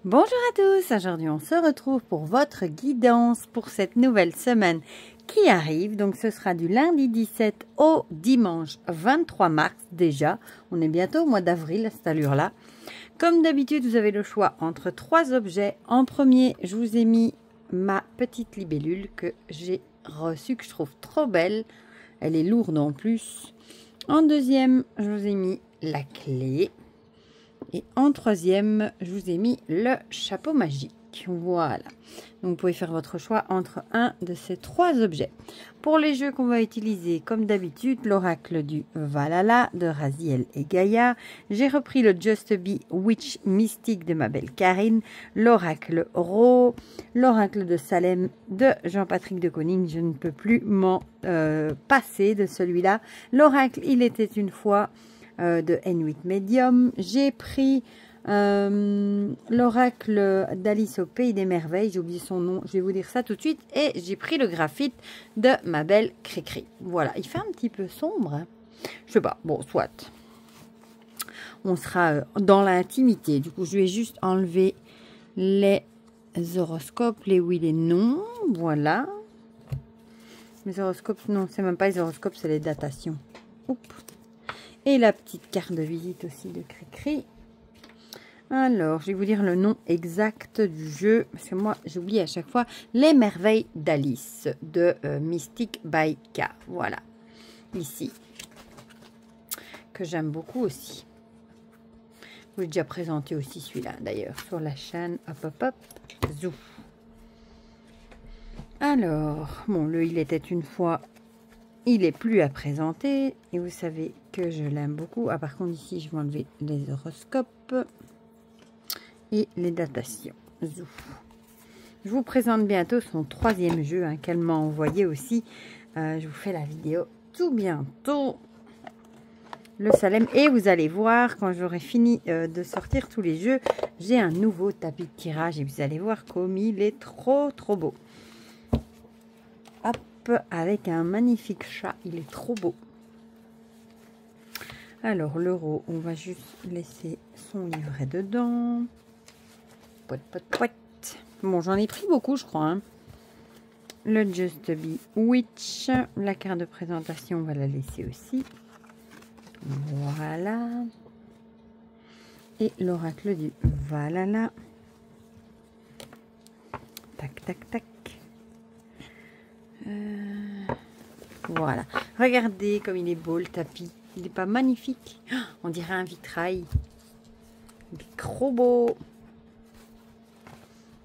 Bonjour à tous, aujourd'hui on se retrouve pour votre guidance pour cette nouvelle semaine qui arrive. Donc ce sera du lundi 17 au dimanche 23 mars déjà. On est bientôt au mois d'avril à cette allure-là. Comme d'habitude, vous avez le choix entre trois objets. En premier, je vous ai mis ma petite libellule que j'ai reçue, que je trouve trop belle. Elle est lourde en plus. En deuxième, je vous ai mis la clé. Et en troisième, je vous ai mis le chapeau magique. Voilà. Donc, vous pouvez faire votre choix entre un de ces trois objets. Pour les jeux qu'on va utiliser, comme d'habitude, l'oracle du Valhalla de Raziel et Gaïa. J'ai repris le Just Be Witch Mystique de ma belle Karine. L'oracle Ro. L'oracle de Salem de Jean-Patrick de Koning. Je ne peux plus m'en passer de celui-là. L'oracle Il était une fois de N8 Medium. J'ai pris l'oracle d'Alice au Pays des Merveilles. J'ai oublié son nom, je vais vous dire ça tout de suite. Et j'ai pris le graphite de ma belle Cricri. Voilà, il fait un petit peu sombre. Hein. Je sais pas, bon, soit. On sera dans l'intimité. Du coup, je vais juste enlever les horoscopes, les oui, les non. Voilà. Les horoscopes, non, c'est même pas les horoscopes, c'est les datations. Oups. Et la petite carte de visite aussi de Cricri. Alors, je vais vous dire le nom exact du jeu. Parce que moi, j'oublie à chaque fois. Les merveilles d'Alice de Mystic by K. Voilà. Ici. Que j'aime beaucoup aussi. Je vous l'ai déjà présenté aussi celui-là d'ailleurs. Sur la chaîne. Hop, hop, hop. Zou. Alors, bon, le Il était une fois... Il est plus à présenter et vous savez que je l'aime beaucoup. Ah, par contre, ici, je vais enlever les horoscopes et les datations. Zou. Je vous présente bientôt son troisième jeu hein, qu'elle m'a envoyé aussi. Je vous fais la vidéo tout bientôt. Le Salem. Et vous allez voir, quand j'aurai fini de sortir tous les jeux, j'ai un nouveau tapis de tirage. Et vous allez voir comme il est trop beau. Hop. Avec un magnifique chat, il est trop beau. Alors l'euro, on va juste laisser son livret dedans. Poit, poit, poit. Bon, j'en ai pris beaucoup, je crois. Hein. Le Just Be Witch, la carte de présentation, on va la laisser aussi. Voilà. Et l'oracle du Valhalla. Tac, tac, tac. Voilà, regardez comme il est beau le tapis. Il n'est pas magnifique? On dirait un vitrail. Il est trop beau.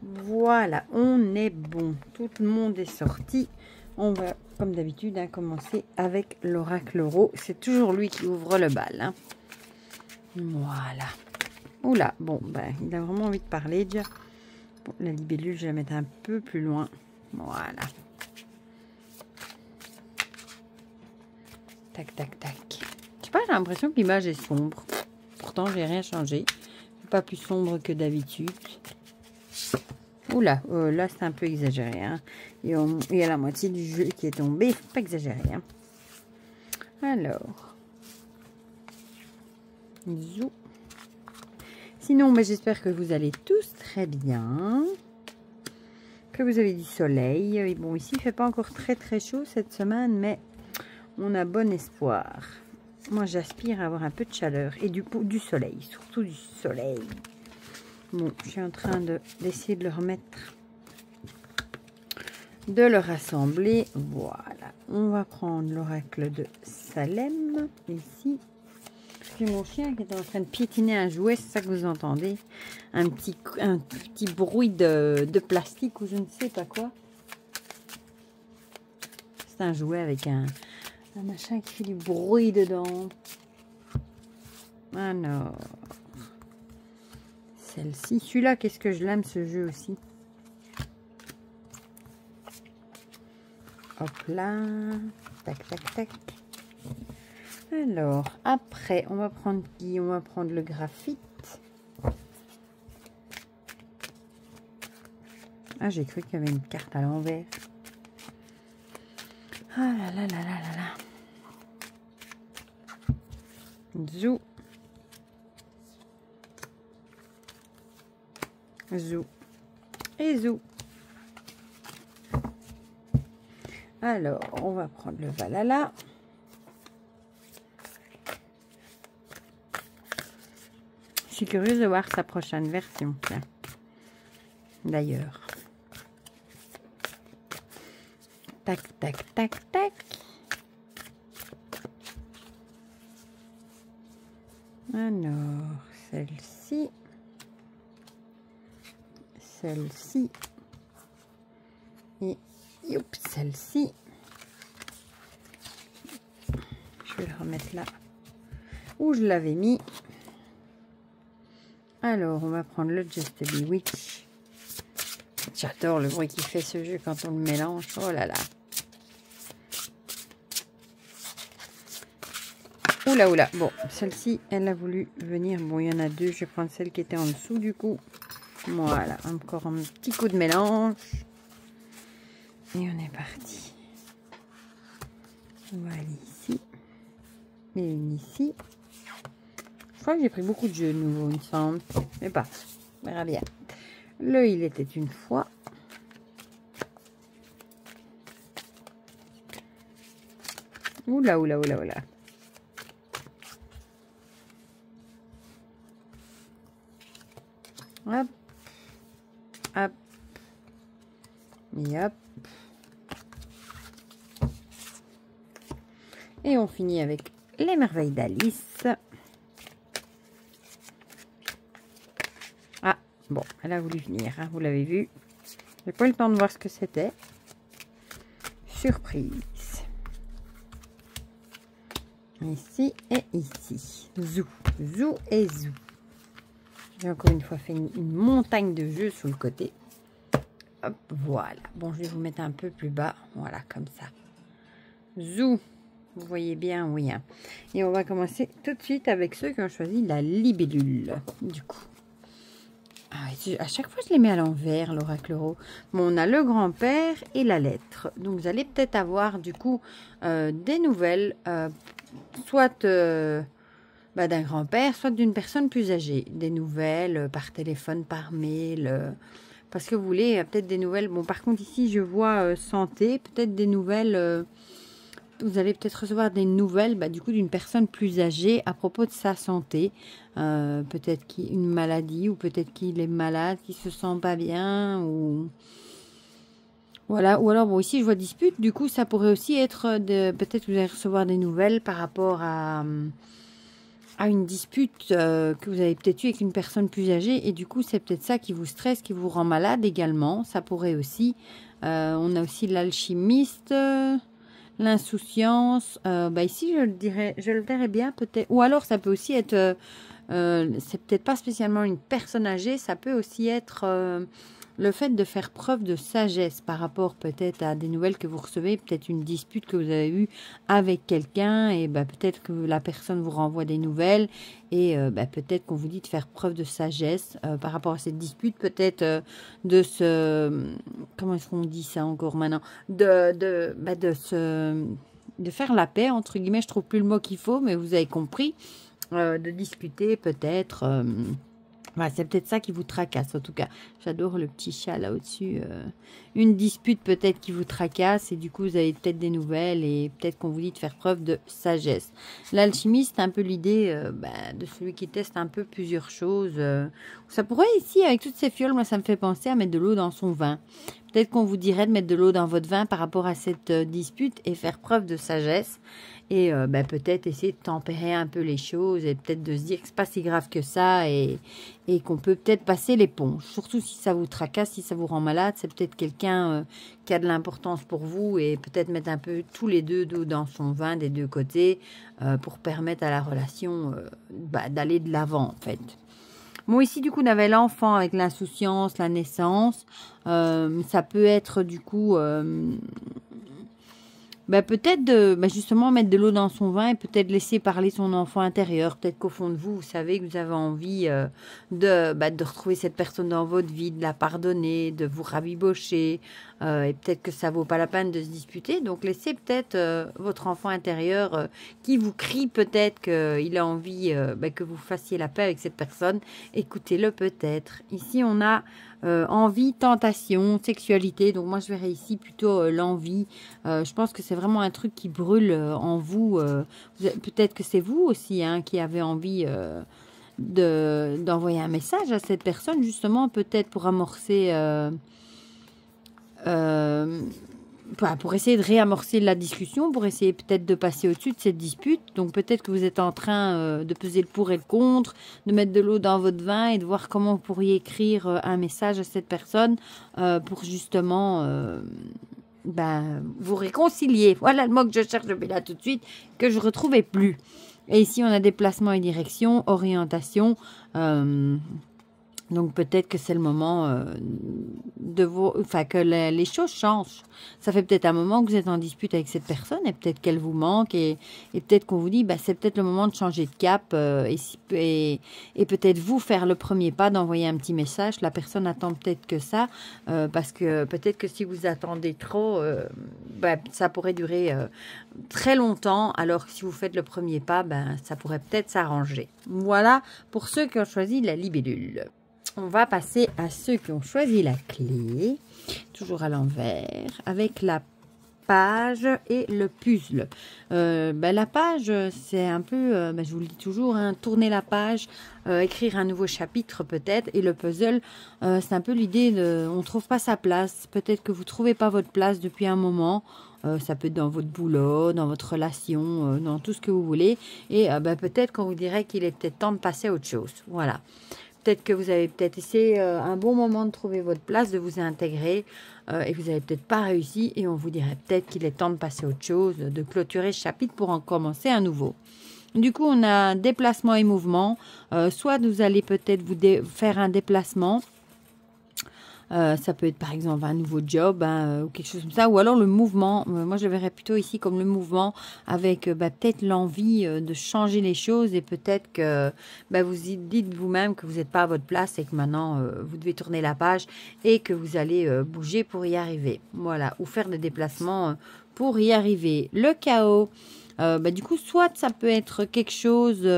Voilà, on est bon. Tout le monde est sorti. On va, comme d'habitude, hein, commencer avec l'oracle Ro. C'est toujours lui qui ouvre le bal. Hein. Voilà. Oula, bon, ben, il a vraiment envie de parler déjà. Bon, la libellule, je vais la mettre un peu plus loin. Voilà. Tac, tac, tac. Je sais pas, j'ai l'impression que l'image est sombre. Pourtant, j'ai rien changé. Pas plus sombre que d'habitude. Oula, là, c'est un peu exagéré. Hein. Il y a la moitié du jeu qui est tombé. Pas exagéré. Hein. Alors. Zou. Sinon, ben, j'espère que vous allez tous très bien. Que vous avez du soleil. Et bon, ici, il fait pas encore très chaud cette semaine, mais... on a bon espoir. Moi, j'aspire à avoir un peu de chaleur et du soleil, surtout du soleil. Bon, je suis en train d'essayer de le remettre, de le rassembler. Voilà. On va prendre l'oracle de Salem, ici. J'ai mon chien qui est en train de piétiner un jouet, c'est ça que vous entendez. Un petit bruit de plastique ou je ne sais pas quoi. C'est un jouet avec un machin qui fait du bruit dedans. Alors, celle-ci. Celui-là, qu'est-ce que je l'aime, ce jeu aussi. Hop là. Tac, tac, tac. Alors, après, on va prendre qui? On va prendre le graphite. Ah, j'ai cru qu'il y avait une carte à l'envers. Ah là là là là là là. Zou. zou et zou. Alors, on va prendre le Valhalla. Je suis curieuse de voir sa prochaine version, tiens. D'ailleurs. Tac, tac, tac, tac. Alors, celle-ci. Celle-ci. Et celle-ci. Je vais le remettre là où je l'avais mis. Alors, on va prendre le Just Bewitch. J'adore le bruit qu'il fait ce jeu quand on le mélange. Oh là là. Oula, oula. Bon, celle-ci, elle a voulu venir. Bon, il y en a deux. Je vais prendre celle qui était en dessous du coup. Voilà, encore un petit coup de mélange. Et on est parti. On va aller ici. Et une ici. Je crois que j'ai pris beaucoup de jeux nouveaux, il me semble. Mais pas. On verra bien. Le Il était une fois. Oula, oula, oula, oula. Hop. Hop. Et hop. Et on finit avec les merveilles d'Alice. Ah, bon, elle a voulu venir, hein, vous l'avez vu. J'ai pas eu le temps de voir ce que c'était. Surprise. Ici et ici. Zou, zou et zou. J'ai encore une fois fait une montagne de jeux sur le côté. Hop, voilà. Bon, je vais vous mettre un peu plus bas. Voilà, comme ça. Zou. Vous voyez bien, oui. Hein. Et on va commencer tout de suite avec ceux qui ont choisi la libellule. Du coup. Ah, à chaque fois, je les mets à l'envers, l'oracle euro. Bon, on a le grand-père et la lettre. Donc, vous allez peut-être avoir, du coup, des nouvelles, soit d'un grand-père, soit d'une personne plus âgée. Des nouvelles par téléphone, par mail, parce que vous voulez peut-être des nouvelles. Bon, par contre, ici, je vois santé, peut-être des nouvelles... vous allez peut-être recevoir des nouvelles du coup d'une personne plus âgée à propos de sa santé. Peut-être une maladie ou peut-être qu'il est malade, qu'il se sent pas bien. Ou voilà. Ou alors, bon, ici je vois dispute. Du coup, ça pourrait aussi être peut-être que vous allez recevoir des nouvelles par rapport à une dispute que vous avez peut-être eu avec une personne plus âgée. Et du coup, c'est peut-être ça qui vous stresse, qui vous rend malade également. Ça pourrait aussi. On a aussi l'alchimiste... L'insouciance, ici je le verrais bien peut-être. Ou alors ça peut aussi être, c'est peut-être pas spécialement une personne âgée, ça peut aussi être le fait de faire preuve de sagesse par rapport peut-être à des nouvelles que vous recevez, peut-être une dispute que vous avez eue avec quelqu'un et peut-être que la personne vous renvoie des nouvelles et peut-être qu'on vous dit de faire preuve de sagesse par rapport à cette dispute, peut-être de se... Comment est-ce qu'on dit ça encore maintenant? De faire la paix, entre guillemets, je trouve plus le mot qu'il faut, mais vous avez compris, de discuter peut-être... c'est peut-être ça qui vous tracasse, en tout cas. J'adore le petit chat là au-dessus. Une dispute peut-être qui vous tracasse et du coup, vous avez peut-être des nouvelles et peut-être qu'on vous dit de faire preuve de sagesse. L'alchimiste, c'est un peu l'idée de celui qui teste un peu plusieurs choses. Ça pourrait ici, avec toutes ces fioles, moi, ça me fait penser à mettre de l'eau dans son vin. Peut-être qu'on vous dirait de mettre de l'eau dans votre vin par rapport à cette dispute et faire preuve de sagesse. Et peut-être essayer de tempérer un peu les choses et peut-être de se dire que c'est pas si grave que ça et qu'on peut peut-être passer l'éponge. Surtout si ça vous tracasse, si ça vous rend malade, c'est peut-être quelqu'un qui a de l'importance pour vous et peut-être mettre un peu tous les deux d'eau dans son vin des deux côtés pour permettre à la relation d'aller de l'avant en fait. Bon, ici, du coup, on avait l'enfant avec l'insouciance, la naissance. Ça peut être, du coup... bah, peut-être justement mettre de l'eau dans son vin et peut-être laisser parler son enfant intérieur. Peut-être qu'au fond de vous, vous savez que vous avez envie de retrouver cette personne dans votre vie, de la pardonner, de vous rabibocher. Et peut-être que ça vaut pas la peine de se disputer. Donc laissez peut-être votre enfant intérieur qui vous crie peut-être qu'il a envie que vous fassiez la paix avec cette personne. Écoutez-le peut-être. Ici, on a envie, tentation, sexualité. Donc moi, je verrais ici plutôt l'envie. Je pense que c'est vraiment un truc qui brûle en vous. Peut-être que c'est vous aussi qui avez envie d'envoyer un message à cette personne, justement, peut-être pour amorcer... pour essayer de réamorcer la discussion, pour essayer peut-être de passer au-dessus de cette dispute. Donc peut-être que vous êtes en train de peser le pour et le contre, de mettre de l'eau dans votre vin et de voir comment vous pourriez écrire un message à cette personne pour justement vous réconcilier. Voilà le mot que je cherche depuis là tout de suite, que je ne retrouvais plus. Et ici, on a déplacement et direction, orientation. Donc peut-être que c'est le moment que les choses changent. Ça fait peut-être un moment que vous êtes en dispute avec cette personne et peut-être qu'elle vous manque et peut-être qu'on vous dit c'est peut-être le moment de changer de cap et peut-être vous faire le premier pas d'envoyer un petit message. La personne attend peut-être que ça parce que peut-être que si vous attendez trop, ça pourrait durer très longtemps, alors que si vous faites le premier pas, ça pourrait peut-être s'arranger. Voilà pour ceux qui ont choisi la libellule. On va passer à ceux qui ont choisi la clé, toujours à l'envers, avec la page et le puzzle. La page, c'est un peu, je vous le dis toujours, tourner la page, écrire un nouveau chapitre peut-être, et le puzzle, c'est un peu l'idée de, on ne trouve pas sa place, peut-être que vous ne trouvez pas votre place depuis un moment, ça peut être dans votre boulot, dans votre relation, dans tout ce que vous voulez, et peut-être qu'on vous dirait qu'il est peut-être temps de passer à autre chose, voilà. Peut-être que vous avez peut-être essayé un bon moment de trouver votre place, de vous intégrer et vous n'avez peut-être pas réussi et on vous dirait peut-être qu'il est temps de passer à autre chose, de clôturer ce chapitre pour en commencer un nouveau. Du coup, on a déplacement et mouvement. Soit vous allez peut-être faire un déplacement. Ça peut être par exemple un nouveau job ou quelque chose comme ça, ou alors le mouvement. Moi, je le verrais plutôt ici comme le mouvement avec peut-être l'envie de changer les choses et peut-être que vous dites vous-même que vous n'êtes pas à votre place et que maintenant vous devez tourner la page et que vous allez bouger pour y arriver. Voilà, ou faire des déplacements pour y arriver. Le chaos. Du coup, soit ça peut être quelque chose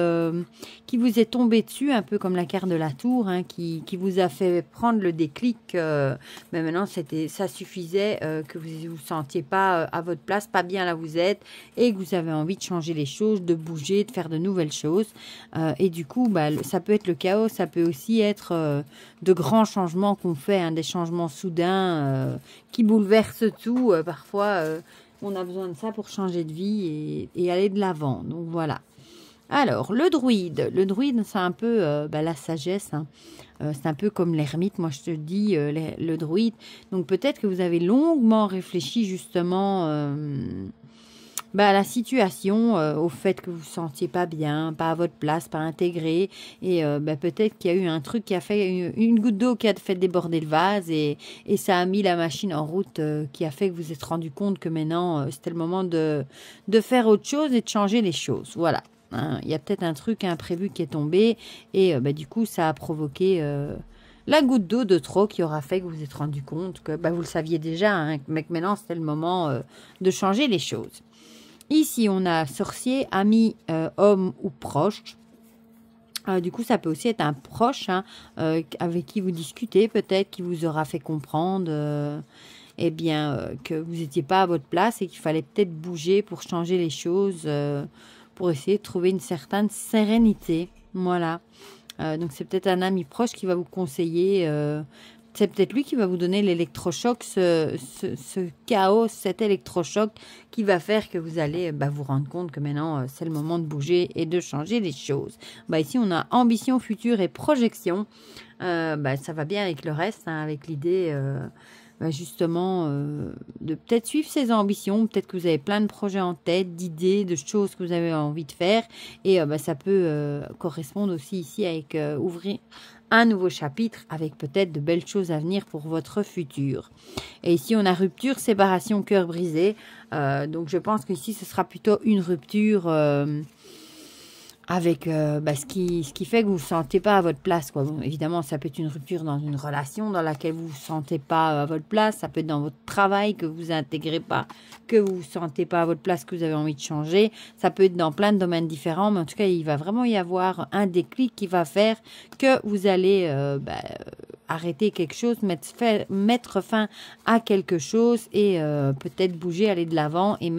qui vous est tombé dessus, un peu comme la carte de la tour, qui vous a fait prendre le déclic. Mais maintenant, ça suffisait que vous ne vous sentiez pas à votre place, pas bien là où vous êtes, et que vous avez envie de changer les choses, de bouger, de faire de nouvelles choses. Et du coup, ça peut être le chaos, ça peut aussi être de grands changements qu'on fait, des changements soudains qui bouleversent tout, parfois... on a besoin de ça pour changer de vie et aller de l'avant. Donc voilà. Alors, le druide. Le druide, c'est un peu la sagesse. C'est un peu comme l'ermite, moi je te dis, le druide. Donc peut-être que vous avez longuement réfléchi justement à la situation, au fait que vous ne vous sentiez pas bien, pas à votre place, pas intégré. Et peut-être qu'il y a eu un truc qui a fait une goutte d'eau qui a fait déborder le vase et ça a mis la machine en route qui a fait que vous vous êtes rendu compte que maintenant c'était le moment de faire autre chose et de changer les choses. Voilà. Il y a peut-être un truc imprévu qui est tombé et du coup ça a provoqué la goutte d'eau de trop qui aura fait que vous vous êtes rendu compte que vous le saviez déjà, mais que maintenant c'était le moment de changer les choses. Ici, on a sorcier, ami, homme ou proche. Du coup, ça peut aussi être un proche avec qui vous discutez, peut-être, qui vous aura fait comprendre que vous n'étiez pas à votre place et qu'il fallait peut-être bouger pour changer les choses, pour essayer de trouver une certaine sérénité. Voilà. Donc, c'est peut-être un ami proche qui va vous conseiller. C'est peut-être lui qui va vous donner l'électrochoc, ce chaos, cet électrochoc qui va faire que vous allez vous rendre compte que maintenant, c'est le moment de bouger et de changer les choses. Ici, on a ambition, futur et projection. Ça va bien avec le reste, avec l'idée justement de peut-être suivre ses ambitions. Peut-être que vous avez plein de projets en tête, d'idées, de choses que vous avez envie de faire. Et ça peut correspondre aussi ici avec ouvrir un nouveau chapitre avec peut-être de belles choses à venir pour votre futur. Et ici, on a rupture, séparation, cœur brisé. Donc, je pense qu'ici, ce sera plutôt une rupture avec ce qui fait que vous ne vous sentez pas à votre place, quoi. Bon, évidemment, ça peut être une rupture dans une relation dans laquelle vous ne vous sentez pas à votre place. Ça peut être dans votre travail que vous intégrez pas, que vous ne vous sentez pas à votre place, que vous avez envie de changer. Ça peut être dans plein de domaines différents, mais en tout cas, il va vraiment y avoir un déclic qui va faire que vous allez arrêter quelque chose, mettre fin à quelque chose et peut-être bouger, aller de l'avant et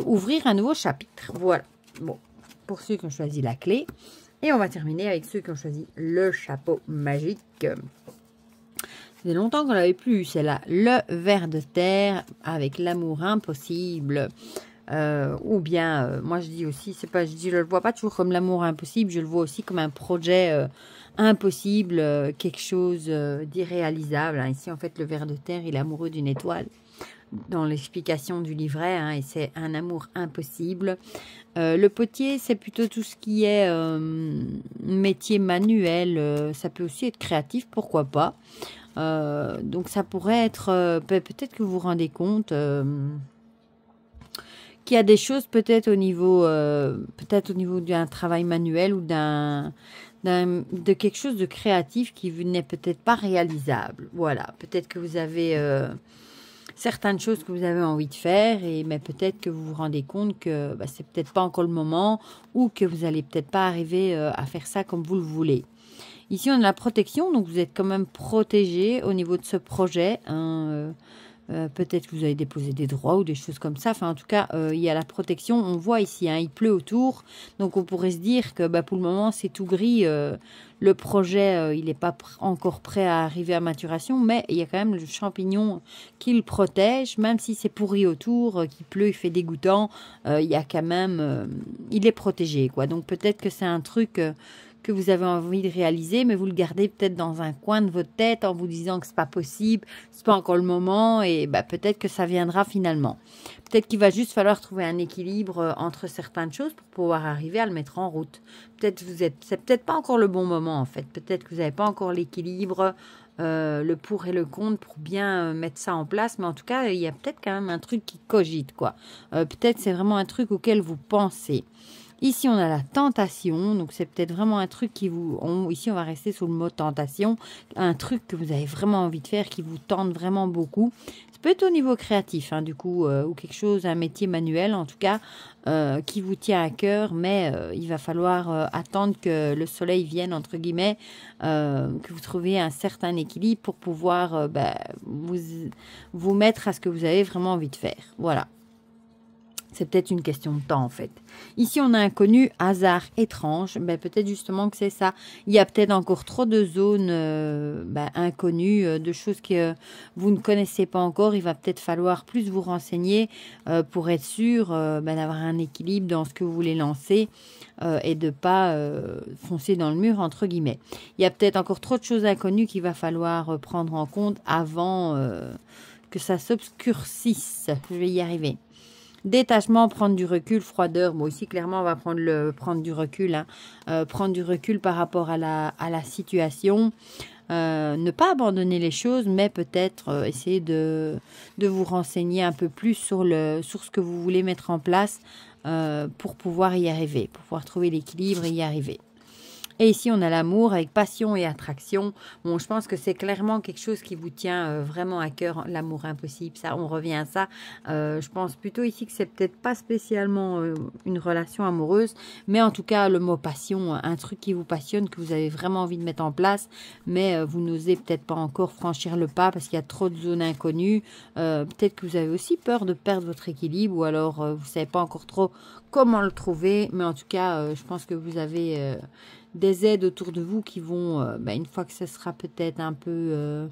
ouvrir un nouveau chapitre. Voilà. Bon. Pour ceux qui ont choisi la clé. Et on va terminer avec ceux qui ont choisi le chapeau magique. Ça fait longtemps qu'on l'avait plus eu, celle-là. Le ver de terre avec l'amour impossible. Ou bien, moi je dis aussi, je le vois pas toujours comme l'amour impossible, je le vois aussi comme un projet impossible, quelque chose d'irréalisable. Ici, en fait, le ver de terre, il est amoureux d'une étoile. Dans l'explication du livret, et c'est un amour impossible. Le potier, c'est plutôt tout ce qui est métier manuel. Ça peut aussi être créatif, pourquoi pas. Donc ça pourrait être, peut-être que vous vous rendez compte qu'il y a des choses peut-être au niveau d'un travail manuel ou de quelque chose de créatif qui n'est peut-être pas réalisable. Voilà, peut-être que vous avez certaines choses que vous avez envie de faire, mais peut-être que vous vous rendez compte que c'est peut-être pas encore le moment ou que vous allez peut-être pas arriver à faire ça comme vous le voulez. Ici, on a la protection, donc vous êtes quand même protégé au niveau de ce projet. Peut-être que vous avez déposé des droits ou des choses comme ça. Enfin, en tout cas, il y a la protection. On voit ici, il pleut autour. Donc, on pourrait se dire que pour le moment, c'est tout gris. Le projet, il n'est pas encore prêt à arriver à maturation. Mais il y a quand même le champignon qui le protège. Même si c'est pourri autour, qu'il pleut, il fait dégoûtant. Il y a quand même... il est protégé, quoi. Donc, peut-être que c'est un truc... que vous avez envie de réaliser, mais vous le gardez peut-être dans un coin de votre tête en vous disant que c'est pas possible, c'est pas encore le moment, et peut-être que ça viendra finalement. Peut-être qu'il va juste falloir trouver un équilibre entre certaines choses pour pouvoir arriver à le mettre en route. C'est peut-être pas encore le bon moment en fait. Peut-être que vous n'avez pas encore l'équilibre, le pour et le contre pour bien mettre ça en place, mais en tout cas, il y a peut-être quand même un truc qui cogite, quoi. Peut-être c'est vraiment un truc auquel vous pensez. Ici, on a la tentation, donc c'est peut-être vraiment un truc ici, on va rester sur le mot tentation, un truc que vous avez vraiment envie de faire, qui vous tente vraiment beaucoup. Ça peut être au niveau créatif, du coup, ou quelque chose, un métier manuel, en tout cas, qui vous tient à cœur, mais il va falloir attendre que le soleil vienne, entre guillemets, que vous trouviez un certain équilibre pour pouvoir vous mettre à ce que vous avez vraiment envie de faire. Voilà. C'est peut-être une question de temps, en fait. Ici, on a un connu, hasard étrange. Peut-être justement que c'est ça. Il y a peut-être encore trop de zones inconnues, de choses que vous ne connaissez pas encore. Il va peut-être falloir plus vous renseigner pour être sûr d'avoir un équilibre dans ce que vous voulez lancer et de ne pas foncer dans le mur, entre guillemets. Il y a peut-être encore trop de choses inconnues qu'il va falloir prendre en compte avant que ça s'obscurcisse. Je vais y arriver. Détachement, prendre du recul, froideur. Bon, ici, clairement, on va prendre du recul. Prendre du recul par rapport à la situation. Ne pas abandonner les choses, mais peut-être essayer de vous renseigner un peu plus sur ce que vous voulez mettre en place pour pouvoir y arriver, pour pouvoir trouver l'équilibre et y arriver. Et ici, on a l'amour avec passion et attraction. Bon, je pense que c'est clairement quelque chose qui vous tient vraiment à cœur, l'amour impossible. Ça, on revient à ça. Je pense plutôt ici que c'est peut-être pas spécialement une relation amoureuse, mais en tout cas, le mot passion, un truc qui vous passionne, que vous avez vraiment envie de mettre en place, mais vous n'osez peut-être pas encore franchir le pas parce qu'il y a trop de zones inconnues. Peut-être que vous avez aussi peur de perdre votre équilibre ou alors vous ne savez pas encore trop comment le trouver, mais en tout cas, je pense que vous avez... des aides autour de vous qui vont, une fois que ce sera peut-être un peu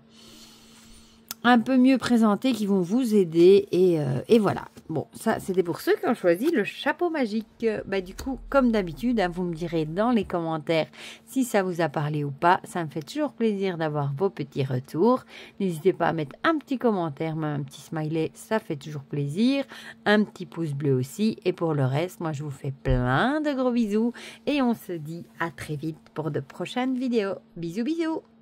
un peu mieux présentés qui vont vous aider. Et voilà. Bon, ça, c'était pour ceux qui ont choisi le chapeau magique. Bah, du coup, comme d'habitude, hein, vous me direz dans les commentaires si ça vous a parlé ou pas. Ça me fait toujours plaisir d'avoir vos petits retours. N'hésitez pas à mettre un petit commentaire, même un petit smiley, ça fait toujours plaisir. Un petit pouce bleu aussi. Et pour le reste, moi, je vous fais plein de gros bisous. Et on se dit à très vite pour de prochaines vidéos. Bisous, bisous!